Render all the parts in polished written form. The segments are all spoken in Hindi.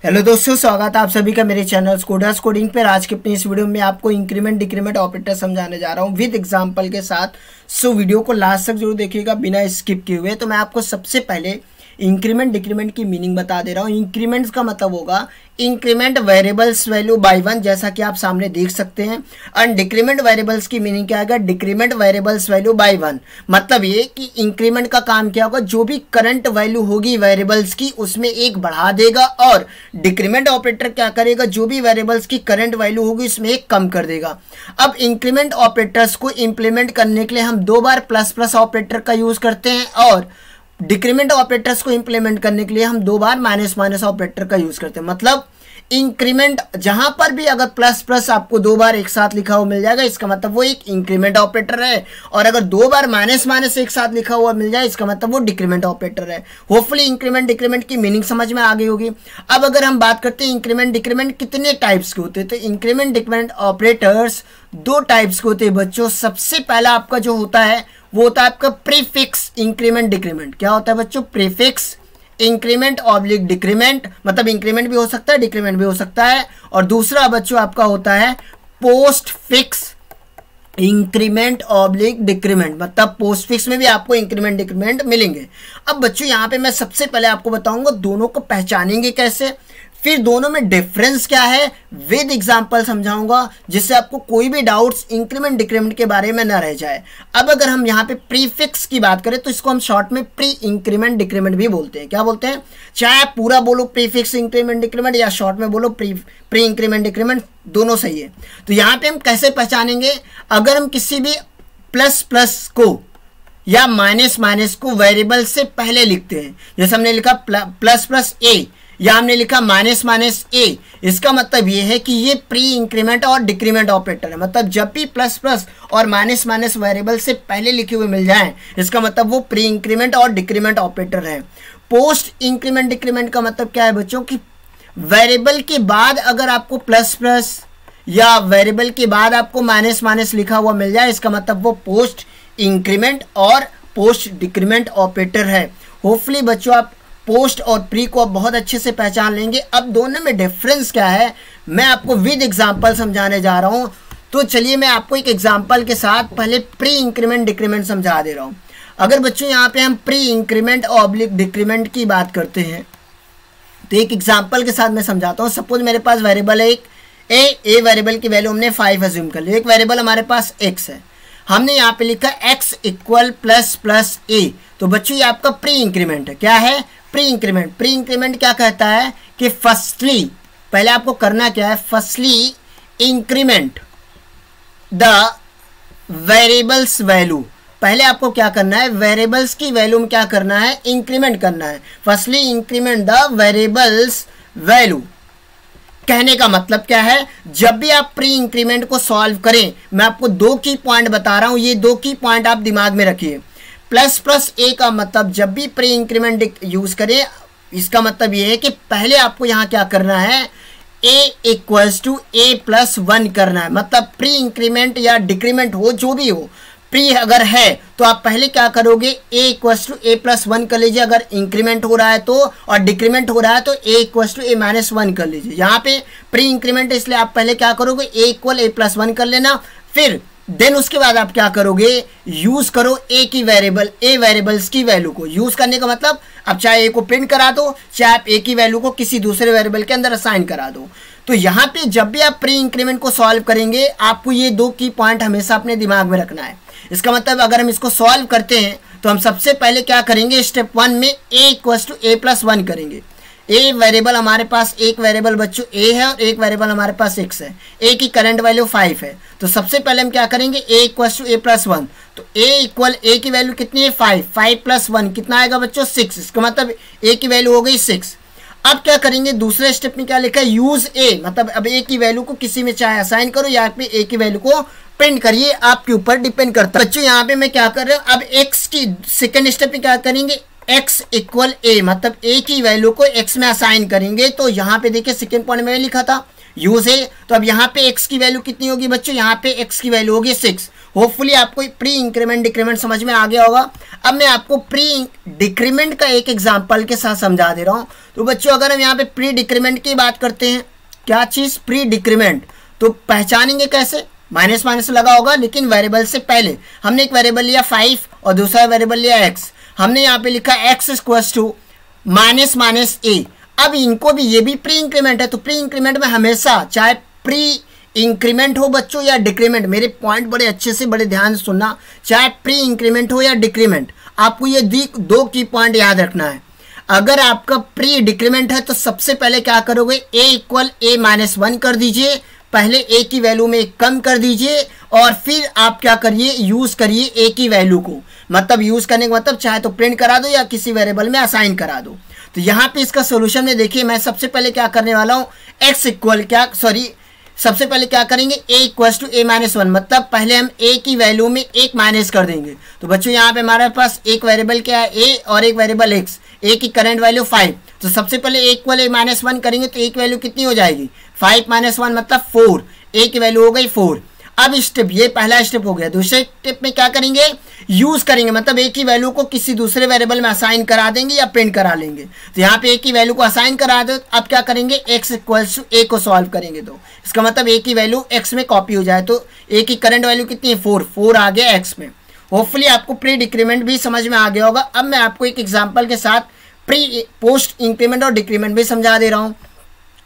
हेलो दोस्तों, स्वागत है आप सभी का मेरे चैनल कोडर्स कोडिंग पर। आज के अपनी इस वीडियो में आपको इंक्रीमेंट डिक्रीमेंट ऑपरेटर समझाने जा रहा हूं विद एग्जांपल के साथ। सो वीडियो को लास्ट तक जरूर देखिएगा बिना स्किप किए हुए। तो मैं आपको सबसे पहले इंक्रीमेंट डिक्रीमेंट की मीनिंग बता दे रहा हूँ। इंक्रीमेंट्स का मतलब होगा इंक्रीमेंट वेरिएबल्स वैल्यू बाय 1, जैसा कि आप सामने देख सकते हैं। एंड डिक्रीमेंट वेरिएबल्स की मीनिंग क्या आएगा? Decrement variables value by 1। मतलब ये कि इंक्रीमेंट का काम क्या होगा, जो भी करंट वैल्यू होगी वेरिएबल्स की उसमें एक बढ़ा देगा, और डिक्रीमेंट ऑपरेटर क्या करेगा, जो भी वेरिएबल्स की करंट वैल्यू होगी उसमें एक कम कर देगा। अब इंक्रीमेंट ऑपरेटर्स को इंप्लीमेंट करने के लिए हम 2 बार प्लस प्लस ऑपरेटर का यूज करते हैं, और डिक्रीमेंट ऑपरेटर्स को इंप्लीमेंट करने के लिए हम 2 बार माइनस माइनस ऑपरेटर का यूज करते हैं। मतलब इंक्रीमेंट जहां पर भी अगर प्लस प्लस आपको 2 बार एक साथ लिखा हुआ मिल जाएगा, इसका मतलब वो एक इंक्रीमेंट ऑपरेटर है। और अगर 2 बार माइनस माइनस एक साथ लिखा हुआ मिल जाए, इसका मतलब वो डिक्रीमेंट ऑपरेटर है। होपफुली इंक्रीमेंट डिक्रीमेंट की मीनिंग समझ में आ गई होगी। अब अगर हम बात करते हैं इंक्रीमेंट डिक्रीमेंट कितने टाइप्स के होते हैं, तो इंक्रीमेंट डिक्रीमेंट ऑपरेटर्स 2 टाइप्स के होते हैं बच्चों। सबसे पहला आपका जो होता है वो होता है आपका प्रीफिक्स इंक्रीमेंट डिक्रीमेंट। क्या होता है बच्चों? प्रीफिक्स इंक्रीमेंट ऑब्लिक डिक्रीमेंट, मतलब इंक्रीमेंट भी हो सकता है डिक्रीमेंट भी हो सकता है। और दूसरा बच्चों आपका होता है post fix increment oblique decrement, मतलब पोस्ट फिक्स में भी आपको इंक्रीमेंट डिक्रीमेंट मिलेंगे। अब बच्चों यहाँ पे मैं सबसे पहले आपको बताऊंगा दोनों को पहचानेंगे कैसे, फिर दोनों में डिफरेंस क्या है विद एग्जांपल समझाऊंगा, जिससे आपको कोई भी डाउट्स इंक्रीमेंट डिक्रीमेंट के बारे में ना रह जाए। अब अगर हम यहाँ पे प्रीफिक्स की बात करें तो इसको हम शॉर्ट में प्री इंक्रीमेंट डिक्रीमेंट भी बोलते हैं। क्या बोलते हैं? चाहे आप पूरा बोलो प्रीफिक्स इंक्रीमेंट डिक्रीमेंट या शॉर्ट में बोलो प्री इंक्रीमेंट डिक्रीमेंट, दोनों सही है। तो यहाँ पे हम कैसे पहचानेंगे? अगर हम किसी भी प्लस प्लस को या माइनस माइनस को वेरिएबल से पहले लिखते हैं, जैसे हमने लिखा प्लस प्लस ए या हमने लिखा माइनस माइनस ए, इसका मतलब ये है कि ये प्री इंक्रीमेंट और डिक्रीमेंट ऑपरेटर है। मतलब जब भी प्लस प्लस और माइनस माइनस वेरिएबल से पहले लिखे हुए मिल जाएं, इसका मतलब वो प्री इंक्रीमेंट और डिक्रीमेंट ऑपरेटर है। पोस्ट इंक्रीमेंट डिक्रीमेंट का मतलब क्या है बच्चों कि वेरिएबल के बाद अगर आपको प्लस प्लस या वेरिएबल के बाद आपको माइनस माइनस लिखा हुआ मिल जाए, इसका मतलब वो पोस्ट इंक्रीमेंट और पोस्ट डिक्रीमेंट ऑपरेटर है। होपफुली बच्चों आप पोस्ट और प्री को आप बहुत अच्छे से पहचान लेंगे। अब दोनों में डिफरेंस क्या है मैं आपको विद एग्जांपल समझाने जा रहा हूं। तो चलिए मैं आपको एक एग्जांपल के साथ पहले प्री इंक्रीमेंट डिक्रीमेंट समझा दे रहा हूं। अगर बच्चों यहाँ पे हम प्री इंक्रीमेंट ऑब्लिक डिक्रीमेंट की बात करते हैं तो एक एग्जाम्पल के साथ मैं समझाता हूँ। सपोज मेरे पास वेरिएबल है एक ए वेरिएबल की वैल्यू हमने 5 अज्यूम कर ली। एक वेरिएबल हमारे पास x है, हमने यहाँ पे लिखा x equal plus plus a. तो बच्चों ये आपका प्री इंक्रीमेंट है। क्या है? Pre increment. प्री इंक्रीमेंट क्या कहता है कि फर्स्टली पहले आपको करना क्या है, firstly increment the variables value. पहले आपको क्या करना है, वेरिएबल्स की वैल्यू में क्या करना है, इंक्रीमेंट करना है। Firstly increment the variables value. कहने का मतलब क्या है, जब भी आप प्री इंक्रीमेंट को सॉल्व करें, मैं आपको 2 की पॉइंट बता रहा हूं, ये 2 की पॉइंट आप दिमाग में रखिए। प्लस प्लस ए का मतलब जब भी प्री इंक्रीमेंट यूज करें, इसका मतलब ये है कि पहले आपको यहाँ क्या करना है, ए इक्वल्स टू ए प्लस 1 करना है। मतलब प्री इंक्रीमेंट या डिक्रीमेंट हो जो भी हो, प्री अगर है तो आप पहले क्या करोगे, ए इक्वल्स टू ए प्लस 1 कर लीजिए अगर इंक्रीमेंट हो रहा है तो, और डिक्रीमेंट हो रहा है तो ए इक्वल्स टू ए माइनस 1 कर लीजिए। यहाँ पे प्री इंक्रीमेंट इसलिए आप पहले क्या करोगे, ए इक्वल ए प्लस 1 कर लेना। फिर देन उसके बाद आप क्या करोगे, यूज करो ए की वेरिएबल, ए वेरिएबल्स की वैल्यू को। यूज करने का मतलब अब चाहे ए को प्रिंट करा दो, चाहे आप ए की वैल्यू को किसी दूसरे वेरिएबल के अंदर असाइन करा दो। तो यहाँ पे जब भी आप प्री इंक्रीमेंट को सॉल्व करेंगे, आपको ये 2 की पॉइंट हमेशा अपने दिमाग में रखना है। इसका मतलब अगर हम इसको सॉल्व करते हैं तो हम सबसे पहले क्या करेंगे, स्टेप 1 में ए इक्वल्स टू ए प्लस 1 करेंगे। ए वेरिएबल हमारे पास एक वेरिएबल बच्चों ए है और एक वेरिएबल हमारे पास x है। ए की करंट वैल्यू 5 है, तो सबसे पहले हम क्या करेंगे, ए इक्वल्स टू ए प्लस 1। तो ए इक्वल ए की वैल्यू कितनी है, 5 प्लस 1 कितना आएगा बच्चों, 6। इसका मतलब ए की वैल्यू हो गई 6। अब क्या करेंगे, दूसरे स्टेप में क्या लिखा है, यूज ए, मतलब अब ए की वैल्यू को किसी में चाहे असाइन करो या फिर ए की वैल्यू को प्रिंट करिए, आपके ऊपर डिपेंड करता है। बच्चों यहाँ पे मैं क्या कर रहा हूँ, अब x की सेकेंड स्टेप में क्या करेंगे, x इक्वल ए, मतलब a की वैल्यू को x में असाइन करेंगे। तो यहाँ पे देखिए सेकेंड पॉइंट में लिखा था यूज ए, तो अब यहाँ पे x की वैल्यू कितनी होगी बच्चों, यहाँ पे x की वैल्यू होगी 6। होपफुली आपको प्री इंक्रीमेंट डिक्रीमेंट समझ में आ गया होगा। अब मैं आपको प्री डिक्रीमेंट का एक एग्जांपल के साथ समझा दे रहा हूँ। तो बच्चों अगर हम यहाँ पे प्री डिक्रीमेंट की बात करते हैं, क्या चीज़ प्री डिक्रीमेंट, तो पहचानेंगे कैसे, माइनस माइनस लगा होगा, लेकिन वेरिएबल से पहले हमने एक वेरिएबल लिया 5 और दूसरा वेरिएबल लिया x। हमने यहाँ पे लिखा x equals to minus minus a. अब इनको भी, ये भी प्री इंक्रीमेंट है, तो प्री इंक्रीमेंट में हमेशा चाहे प्री इंक्रीमेंट हो बच्चों या डिक्रीमेंट, मेरे पॉइंट बड़े अच्छे से बड़े ध्यान से सुनना, चाहे प्री इंक्रीमेंट हो या डिक्रीमेंट, आपको ये दो की पॉइंट याद रखना है। अगर आपका प्री डिक्रीमेंट है तो सबसे पहले क्या करोगे, a इक्वल a माइनस 1 कर दीजिए, पहले a की वैल्यू में कम कर दीजिए और फिर आप क्या करिए, यूज करिए a की वैल्यू को। मतलब यूज करने का मतलब चाहे तो प्रिंट करा दो या किसी वेरिएबल में असाइन करा दो। तो यहाँ पे इसका सोल्यूशन में देखिए, मैं सबसे पहले क्या करने वाला हूँ, x इक्वल सबसे पहले क्या करेंगे, a equals to a minus 1, मतलब पहले हम a की वैल्यू में 1 माइनस कर देंगे। तो बच्चों यहाँ पे हमारे पास एक वेरिएबल क्या है, a और एक वेरिएबल x, a की करंट वैल्यू 5। तो सबसे पहले a इक्वल a माइनस 1 करेंगे तो a की वैल्यू कितनी हो जाएगी, 5 माइनस 1 मतलब 4, a की वैल्यू हो गई 4। अब स्टेप, ये पहला स्टेप हो गया। दूसरे स्टेप में क्या करेंगे, यूज करेंगे, मतलब a की वैल्यू को किसी दूसरे वेरिएबल में असाइन करा देंगे या प्रिंट करा लेंगे। तो यहाँ पे a की वैल्यू को असाइन करा दो। अब क्या करेंगे, x इक्वल्स टू a को सॉल्व करेंगे, तो इसका मतलब a की वैल्यू x में कॉपी हो जाए। तो a की करंट वैल्यू कितनी है, 4 आ गया x में। होपफुली आपको प्री डिक्रीमेंट भी समझ में आ गया होगा। अब मैं आपको एक एग्जाम्पल के साथ प्री पोस्ट इंक्रीमेंट और डिक्रीमेंट भी समझा दे रहा हूँ।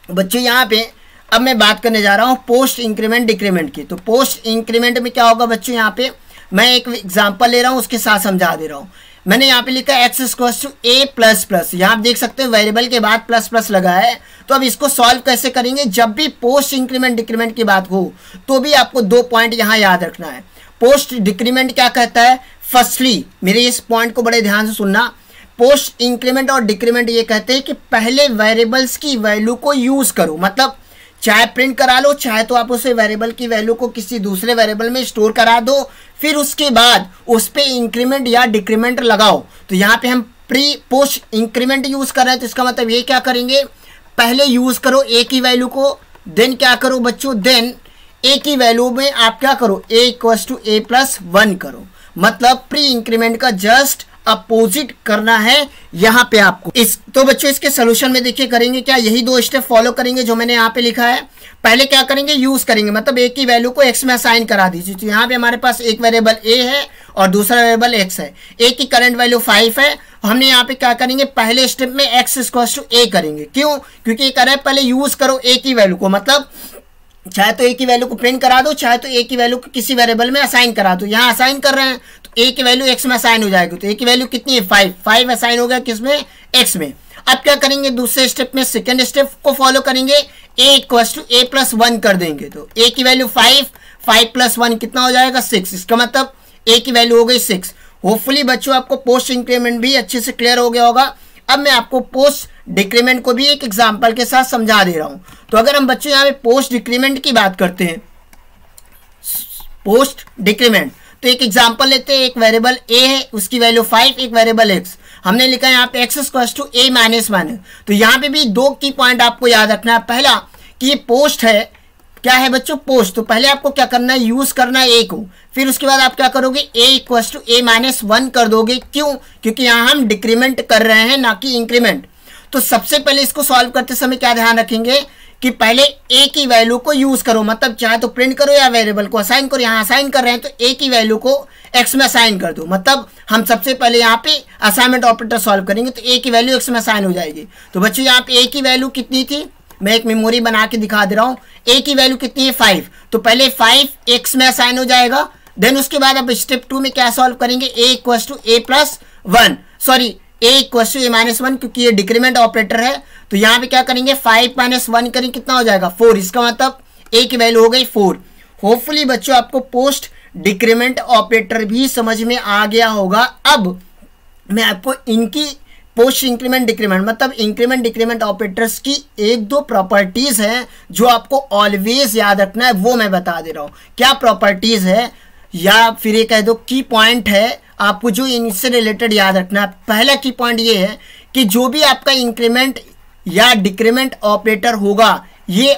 बच्चों यहाँ पे अब मैं बात करने जा रहा हूँ पोस्ट इंक्रीमेंट डिक्रीमेंट की। तो पोस्ट इंक्रीमेंट में क्या होगा बच्चों, यहाँ पे मैं एक एग्जांपल ले रहा हूँ, उसके साथ समझा दे रहा हूँ। मैंने यहाँ पे लिखा x equals to a plus plus, यहाँ आप देख सकते हैं वेरिएबल के बाद प्लस प्लस लगा है। तो अब इसको सॉल्व कैसे करेंगे, जब भी पोस्ट इंक्रीमेंट डिक्रीमेंट की बात हो तो भी आपको 2 पॉइंट यहाँ याद रखना है। पोस्ट डिक्रीमेंट क्या कहता है, फर्स्टली मेरे इस पॉइंट को बड़े ध्यान से सुनना, पोस्ट इंक्रीमेंट और डिक्रीमेंट ये कहते हैं कि पहले वेरिएबल्स की वैल्यू को यूज करो, मतलब चाहे प्रिंट करा लो, चाहे तो आप उसे वेरिएबल की वैल्यू को किसी दूसरे वेरिएबल में स्टोर करा दो, फिर उसके बाद उस पे इंक्रीमेंट या डिक्रीमेंट लगाओ। तो यहाँ पे हम प्री पोस्ट इंक्रीमेंट यूज कर रहे हैं, तो इसका मतलब ये क्या करेंगे, पहले यूज करो a की वैल्यू को, देन क्या करो बच्चों, देन a की वैल्यू में आप क्या करो, a equals to a plus 1 करो। मतलब प्री इंक्रीमेंट का जस्ट अपोजिट करना है यहाँ पे आपको। तो बच्चों इसके सोल्यूशन में देखिए करेंगे क्या, यही 2 स्टेप फॉलो करेंगे जो मैंने यहाँ पे लिखा है। पहले क्या करेंगे, यूज करेंगे, मतलब a की वैल्यू को x में असाइन करा दीजिए। तो यहाँ पे हमारे पास एक वेरिएबल a है और दूसरा वेरिएबल x है। a की करंट वैल्यू 5 है, हमने यहाँ पे क्या करेंगे, पहले स्टेप में x इक्वल्स टू a करेंगे। क्यों, क्योंकि ये कह रहा है पहले यूज करो a की वैल्यू को, मतलब चाहे तो a की वैल्यू को प्रिंट करा दो, चाहे तो a की वैल्यू को किसी वेरिएबल में असाइन करा दो। यहाँ असाइन कर रहे हैं तो a की वैल्यू x में असाइन हो जाएगी। तो a की वैल्यू कितनी है, 5 असाइन हो गया किसमें, x में। अब क्या करेंगे, दूसरे स्टेप में सेकंड स्टेप को फॉलो करेंगे, a equals to a plus 1 कर देंगे। तो a की वैल्यू 5 प्लस 1 कितना हो जाएगा, 6। इसका मतलब a की वैल्यू हो गई 6। होपफुली बच्चों आपको पोस्ट इंक्रीमेंट भी अच्छे से क्लियर हो गया होगा। अब मैं आपको पोस्ट डिक्रीमेंट को भी एक एग्जांपल के साथ समझा दे रहा हूं। तो अगर हम बच्चों यहाँ पे पोस्ट डिक्रीमेंट की बात करते हैं, पोस्ट डिक्रीमेंट, तो एक एग्जांपल लेते हैं, एक वेरिएबल a है उसकी वैल्यू 5, एक वेरिएबल x, हमने लिखा है यहाँ पे x equals to a minus 1। तो यहाँ पे भी 2 की पॉइंट आपको याद रखना है। पहला कि ये पोस्ट है, क्या है बच्चों, पोस्ट। तो पहले आपको क्या करना है, यूज करना है a को, फिर उसके बाद आप क्या करोगे, a equals to a minus 1 कर दोगे। क्यों, क्योंकि यहाँ हम डिक्रीमेंट कर रहे हैं ना कि इंक्रीमेंट। तो सबसे पहले इसको सॉल्व करते समय क्या ध्यान रखेंगे कि पहले a की वैल्यू को यूज करो, मतलब चाहे तो प्रिंट करो या वेरिएबल को असाइन करो। यहाँ असाइन कर रहे हैं तो a की वैल्यू को x में असाइन कर दो। मतलब हम सबसे पहले यहाँ पे असाइनमेंट ऑपरेटर सॉल्व करेंगे तो a की वैल्यू x में असाइन हो जाएगी। तो बच्चों यहाँ पे a की वैल्यू कितनी थी, मैं एक मेमोरी बना के दिखा दे रहा हूँ। a की वैल्यू कितनी है, 5। तो पहले 5 x में असाइन हो जाएगा, देन उसके बाद अब स्टेप 2 में क्या सॉल्व करेंगे, a equals to a plus 1, sorry a equals to a minus 1, क्योंकि ये डिक्रीमेंट ऑपरेटर है। तो यहाँ पे क्या करेंगे, 5 माइनस 1 करेंगे, कितना हो जाएगा, 4। इसका मतलब a की वैल्यू हो गई 4। होपफुली बच्चों आपको पोस्ट डिक्रीमेंट ऑपरेटर भी समझ में आ गया होगा। अब मैं आपको इनकी पोस्ट इंक्रीमेंट डिक्रीमेंट मतलब इंक्रीमेंट डिक्रीमेंट ऑपरेटर्स की 1-2 प्रॉपर्टीज हैं जो आपको ऑलवेज याद रखना है, वो मैं बता दे रहा हूँ। क्या प्रॉपर्टीज है या फिर ये कह दो की पॉइंट है आपको जो इनसे रिलेटेड याद रखना है। पहला की पॉइंट ये है कि जो भी आपका इंक्रीमेंट या डिक्रीमेंट ऑपरेटर होगा ये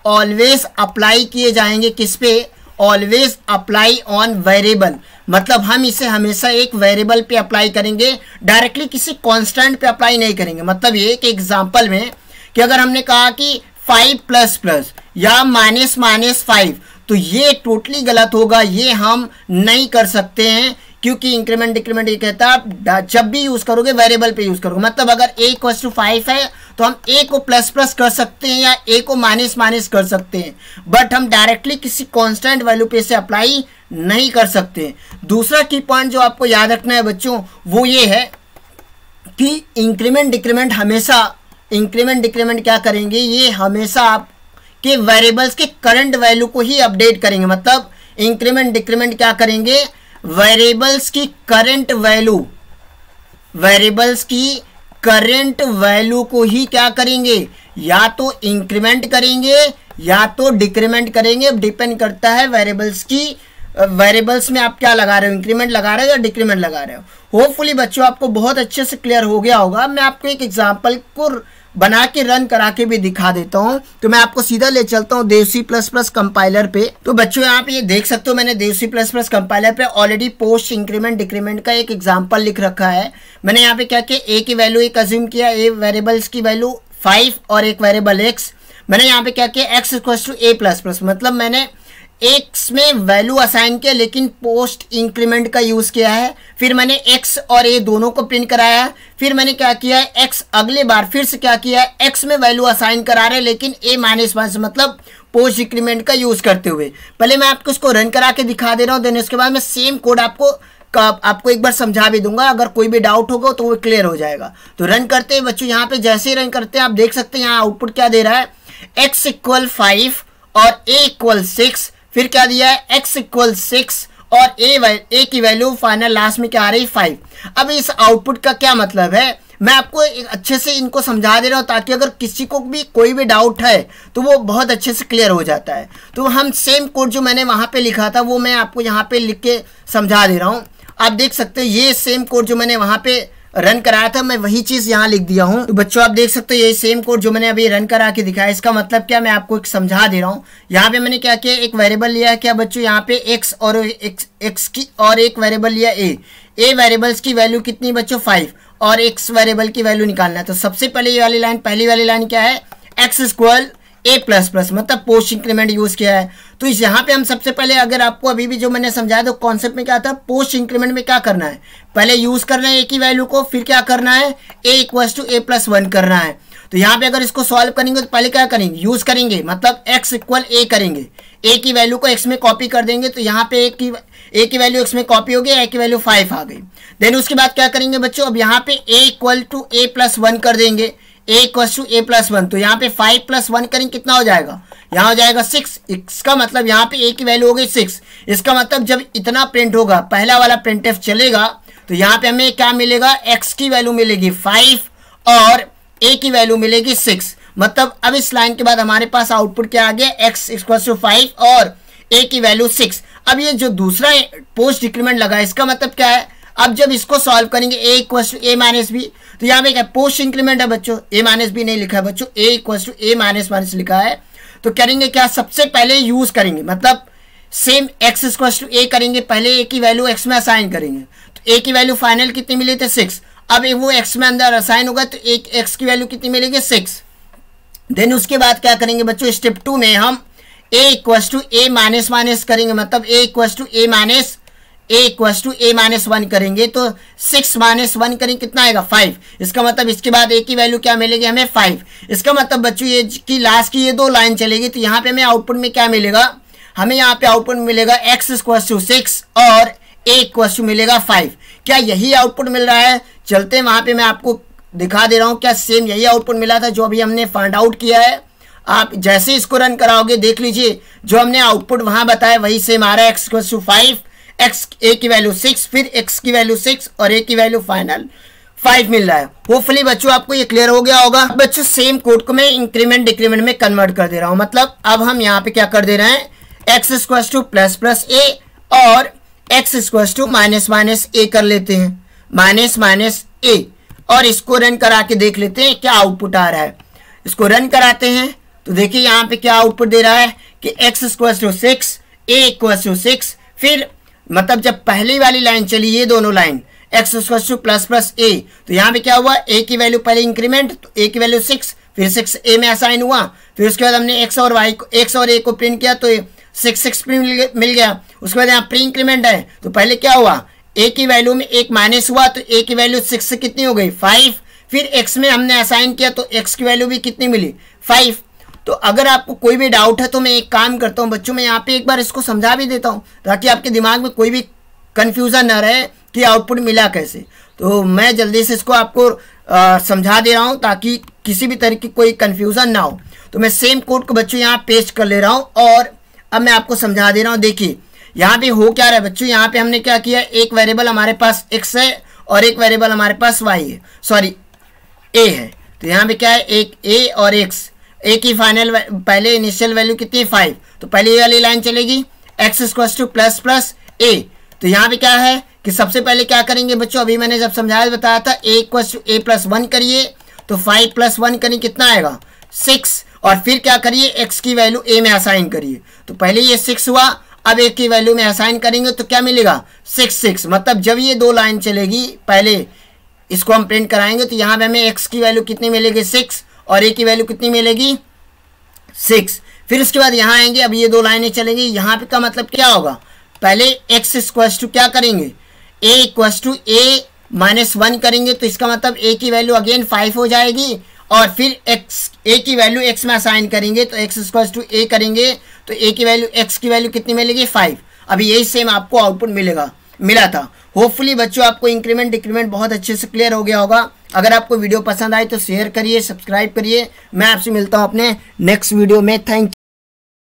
ऑलवेज अप्लाई किए जाएंगे, किस पे, ऑलवेज अप्लाई ऑन वेरिएबल, मतलब हम इसे हमेशा एक वेरिएबल पे अप्लाई करेंगे, डायरेक्टली किसी कांस्टेंट पे अप्लाई नहीं करेंगे। मतलब ये कि एग्जांपल में कि अगर हमने कहा कि 5 प्लस प्लस या माइनस माइनस 5, तो ये टोटली गलत होगा, ये हम नहीं कर सकते हैं, क्योंकि इंक्रीमेंट डिक्रीमेंट ये कहता है जब भी यूज करोगे वेरिएबल पे यूज करोगे। मतलब अगर a = 5 है तो हम a को प्लस प्लस कर सकते हैं या a को माइनस माइनस कर सकते हैं, बट हम डायरेक्टली किसी कांस्टेंट वैल्यू पे से अप्लाई नहीं कर सकते। दूसरा की पॉइंट जो आपको याद रखना है बच्चों वो ये है कि इंक्रीमेंट डिक्रीमेंट हमेशा, इंक्रीमेंट डिक्रीमेंट क्या करेंगे, ये हमेशा आपके वेरिएबल्स के करंट वैल्यू को ही अपडेट करेंगे। मतलब इंक्रीमेंट डिक्रीमेंट क्या करेंगे, वेरिएबल्स की करंट वैल्यू, वेरिएबल्स की करंट वैल्यू को ही क्या करेंगे, या तो इंक्रीमेंट करेंगे या तो डिक्रीमेंट करेंगे। डिपेंड करता है वेरिएबल्स की, वेरिएबल्स में आप क्या लगा रहे हो, इंक्रीमेंट लगा रहे हो या डिक्रीमेंट लगा रहे हो। होपफुली बच्चों आपको बहुत अच्छे से क्लियर हो गया होगा। मैं आपको एक एग्जांपल को बना के रन करा के भी दिखा देता हूं। तो मैं आपको सीधा ले चलता हूं देव C++ कंपाइलर पे। तो बच्चों यहाँ पे ये देख सकते हो मैंने देव C++ कंपाइलर पे ऑलरेडी पोस्ट इंक्रीमेंट डिक्रीमेंट का एक एग्जांपल लिख रखा है। मैंने यहाँ पे क्या किया, a की वैल्यू एक अज्यूम किया, a वेरिएबल्स की वैल्यू 5 और एक वेरिएबल x। मैंने यहाँ पे क्या किया, x = a++, मतलब मैंने x में वैल्यू असाइन किया लेकिन पोस्ट इंक्रीमेंट का यूज किया है। फिर मैंने x और a दोनों को प्रिंट कराया। फिर मैंने क्या किया है, x अगले बार फिर से क्या किया है, x में वैल्यू असाइन करा रहे हैं लेकिन a -1 मतलब पोस्ट इंक्रीमेंट का यूज करते हुए। पहले मैं आपको उसको रन करा के दिखा दे रहा हूँ, देन उसके बाद मैं सेम कोड आपको एक बार समझा भी दूंगा। अगर कोई भी डाउट होगा तो वो क्लियर हो जाएगा। तो रन करते हैं बच्चों, यहाँ पे जैसे ही रन करते हैं आप देख सकते हैं यहाँ आउटपुट क्या दे रहा है, x = 5 और a = 6। फिर क्या दिया है, x = 6 और a की वैल्यू फाइनल लास्ट में क्या आ रही है, 5। अब इस आउटपुट का क्या मतलब है, मैं आपको अच्छे से इनको समझा दे रहा हूँ ताकि अगर किसी को भी कोई भी डाउट है तो वो बहुत अच्छे से क्लियर हो जाता है। तो हम सेम कोड जो मैंने वहाँ पे लिखा था वो मैं आपको यहाँ पे लिख के समझा दे रहा हूँ। आप देख सकते हैं ये सेम कोड जो मैंने वहाँ पे रन कराया था मैं वही चीज यहाँ लिख दिया हूँ। तो बच्चों आप देख सकते हो ये सेम कोड जो मैंने अभी रन करा के दिखाया, इसका मतलब क्या मैं आपको एक समझा दे रहा हूँ। यहाँ पे मैंने क्या किया, एक वेरिएबल लिया है क्या बच्चों, यहाँ पे x और x की और एक वेरिएबल लिया a वेरिएबल्स की वैल्यू कितनी बच्चों 5 और x वेरिएबल की वैल्यू निकालना है। तो सबसे पहले ये वाली लाइन, पहली वाली लाइन क्या है, x = a++, मतलब पोस्ट इंक्रीमेंट यूज किया है। तो इस यहाँ पे हम सबसे पहले, अगर आपको अभी भी जो मैंने समझाया तो कॉन्सेप्ट में क्या था, पोस्ट इंक्रीमेंट में क्या करना है, पहले यूज करना है a की वैल्यू को, फिर क्या करना है, a = a+1 करना है। तो यहाँ पे अगर इसको सॉल्व करेंगे तो पहले क्या करेंगे, यूज करेंगे, मतलब x = a करेंगे, a की वैल्यू को x में कॉपी कर देंगे। तो यहाँ पे a की वैल्यू x में कॉपी हो गई, a की वैल्यू 5 आ गई। देन उसके बाद क्या करेंगे बच्चों, अब यहाँ पे a = a+1 कर देंगे, a = a+1। तो यहाँ पे 5 + 1 करेंगे कितना हो जाएगा, यहाँ हो जाएगा 6। इसका मतलब यहाँ पे a की वैल्यू हो गई 6। इसका मतलब जब इतना प्रिंट होगा, पहला वाला printf चलेगा, तो यहाँ पे हमें क्या मिलेगा, x की वैल्यू मिलेगी 5 और a की वैल्यू मिलेगी 6। मतलब अब इस लाइन के बाद हमारे पास आउटपुट क्या आ गया, x = 5 और a की वैल्यू 6। अब ये जो दूसरा पोस्ट डिक्रीमेंट लगा इसका मतलब क्या है, अब जब इसको सॉल्व करेंगे a = a-b, तो यहाँ पे क्या पोस्ट इंक्रीमेंट है बच्चों, a-b नहीं लिखा है बच्चों, a = a-, लिखा है। तो करेंगे क्या, सबसे पहले यूज करेंगे, मतलब सेम x = a करेंगे, पहले a की वैल्यू x में असाइन करेंगे। तो a की वैल्यू फाइनल कितनी मिली थी 6, अब वो x में अंदर असाइन होगा तो एक x की वैल्यू कितनी मिलेगी 6। देन उसके बाद क्या करेंगे बच्चों, स्टेप 2 में हम a = a-, करेंगे, मतलब a = a-1 करेंगे। तो 6 - 1 करेंगे कितना आएगा 5। इसका मतलब इसके बाद a की वैल्यू क्या मिलेगी हमें 5। इसका मतलब बच्चों ये की लास्ट की ये 2 लाइन चलेगी। तो यहाँ पे हमें आउटपुट में क्या मिलेगा, हमें यहाँ पे आउटपुट मिलेगा x = 6 और a मिलेगा 5। क्या यही आउटपुट मिल रहा है, चलते हैं वहाँ पे मैं आपको दिखा दे रहा हूँ क्या सेम यही आउटपुट मिला था जो अभी हमने फाइंड आउट किया है। आप जैसे इसको रन कराओगे देख लीजिए जो हमने आउटपुट वहाँ बताया वही सेम आ रहा है, x = 5, a की वैल्यू 6, फिर x की वैल्यू 6 और a की वैल्यू फाइनल 5 मिल रहा है। होपफुली बच्चों आपको ये क्लियर हो गया होगा। बच्चों सेम कोड को मैं इंक्रीमेंट डिक्रीमेंट में कन्वर्ट कर दे रहा हूँ, मतलब अब हम यहाँ पे क्या कर दे रहे हैं, x = ++a और x = -a कर लेते हैं, -a, और इसको रन करा के देख लेते हैं क्या आउटपुट आ रहा है। इसको रन कराते हैं तो देखिए यहाँ पे क्या आउटपुट दे रहा है कि x = 6, ए इक्वल्स टू 6। फिर मतलब जब पहली वाली लाइन चली ये दोनों line x equals two plus plus a, तो यहाँ पे क्या हुआ, ए की वैल्यू पहले इंक्रीमेंट, तो ए की वैल्यू 6, फिर 6 ए में असाइन हुआ। फिर उसके बाद हमने एक्स और वाई को, एक्स और ए को प्रिंट किया तो 6 मिल गया। उसके बाद यहाँ प्री इंक्रीमेंट है, तो पहले क्या हुआ, ए की वैल्यू में एक माइनस हुआ, तो ए की वैल्यू 6 से कितनी हो गई 5। फिर एक्स में हमने असाइन किया तो एक्स की वैल्यू भी कितनी मिली 5। तो अगर आपको कोई भी डाउट है तो मैं एक काम करता हूँ बच्चों, मैं यहाँ पे एक बार इसको समझा भी देता हूँ ताकि आपके दिमाग में कोई भी कन्फ्यूज़न न रहे कि आउटपुट मिला कैसे। तो मैं जल्दी से इसको आपको समझा दे रहा हूँ ताकि किसी भी तरह की कोई कन्फ्यूज़न ना हो। तो मैं सेम कोड को बच्चों यहाँ पेस्ट कर ले रहा हूँ और अब मैं आपको समझा दे रहा हूँ। देखिए यहाँ पे हो क्या रहा है बच्चों, यहाँ पे हमने क्या किया, एक वेरिएबल हमारे पास x है और एक वेरिएबल हमारे पास y है, सॉरी a है। तो यहाँ पे क्या है, एक a और x, a की फाइनल पहले इनिशियल वैल्यू कितनी है 5, तो पहली वाली लाइन चलेगी x equals two plus plus a। तो यहाँ पे क्या है कि सबसे पहले क्या करेंगे बच्चों, अभी मैंने जब समझाया बताया था a equals to a plus 1 करिए, तो 5 प्लस 1 करिए कितना आएगा 6, और फिर क्या करिए x की वैल्यू a में असाइन करिए। तो पहले ये 6 हुआ, अब a की वैल्यू में असाइन करेंगे तो क्या मिलेगा 6। मतलब जब ये दो लाइन चलेगी, पहले इसको हम प्रिंट कराएंगे तो यहाँ पे हमें x की वैल्यू कितनी मिलेगी 6 और a की वैल्यू कितनी मिलेगी 6। फिर उसके बाद यहाँ आएंगे, अब ये दो लाइनें चलेंगी, यहाँ पे का मतलब क्या होगा, पहले x इक्वल्स टू क्या करेंगे, a equals to a minus 1 करेंगे, तो इसका मतलब a की वैल्यू अगेन 5 हो जाएगी, और फिर a की वैल्यू x में असाइन करेंगे तो x इक्वल्स टू a करेंगे तो a की वैल्यू x की वैल्यू कितनी मिलेगी 5। अभी यही सेम आपको आउटपुट मिला था। होपफुली बच्चों आपको इंक्रीमेंट डिक्रीमेंट बहुत अच्छे से क्लियर हो गया होगा। अगर आपको वीडियो पसंद आए तो शेयर करिए, सब्सक्राइब करिए। मैं आपसे मिलता हूँ अपने नेक्स्ट वीडियो में। Thank you.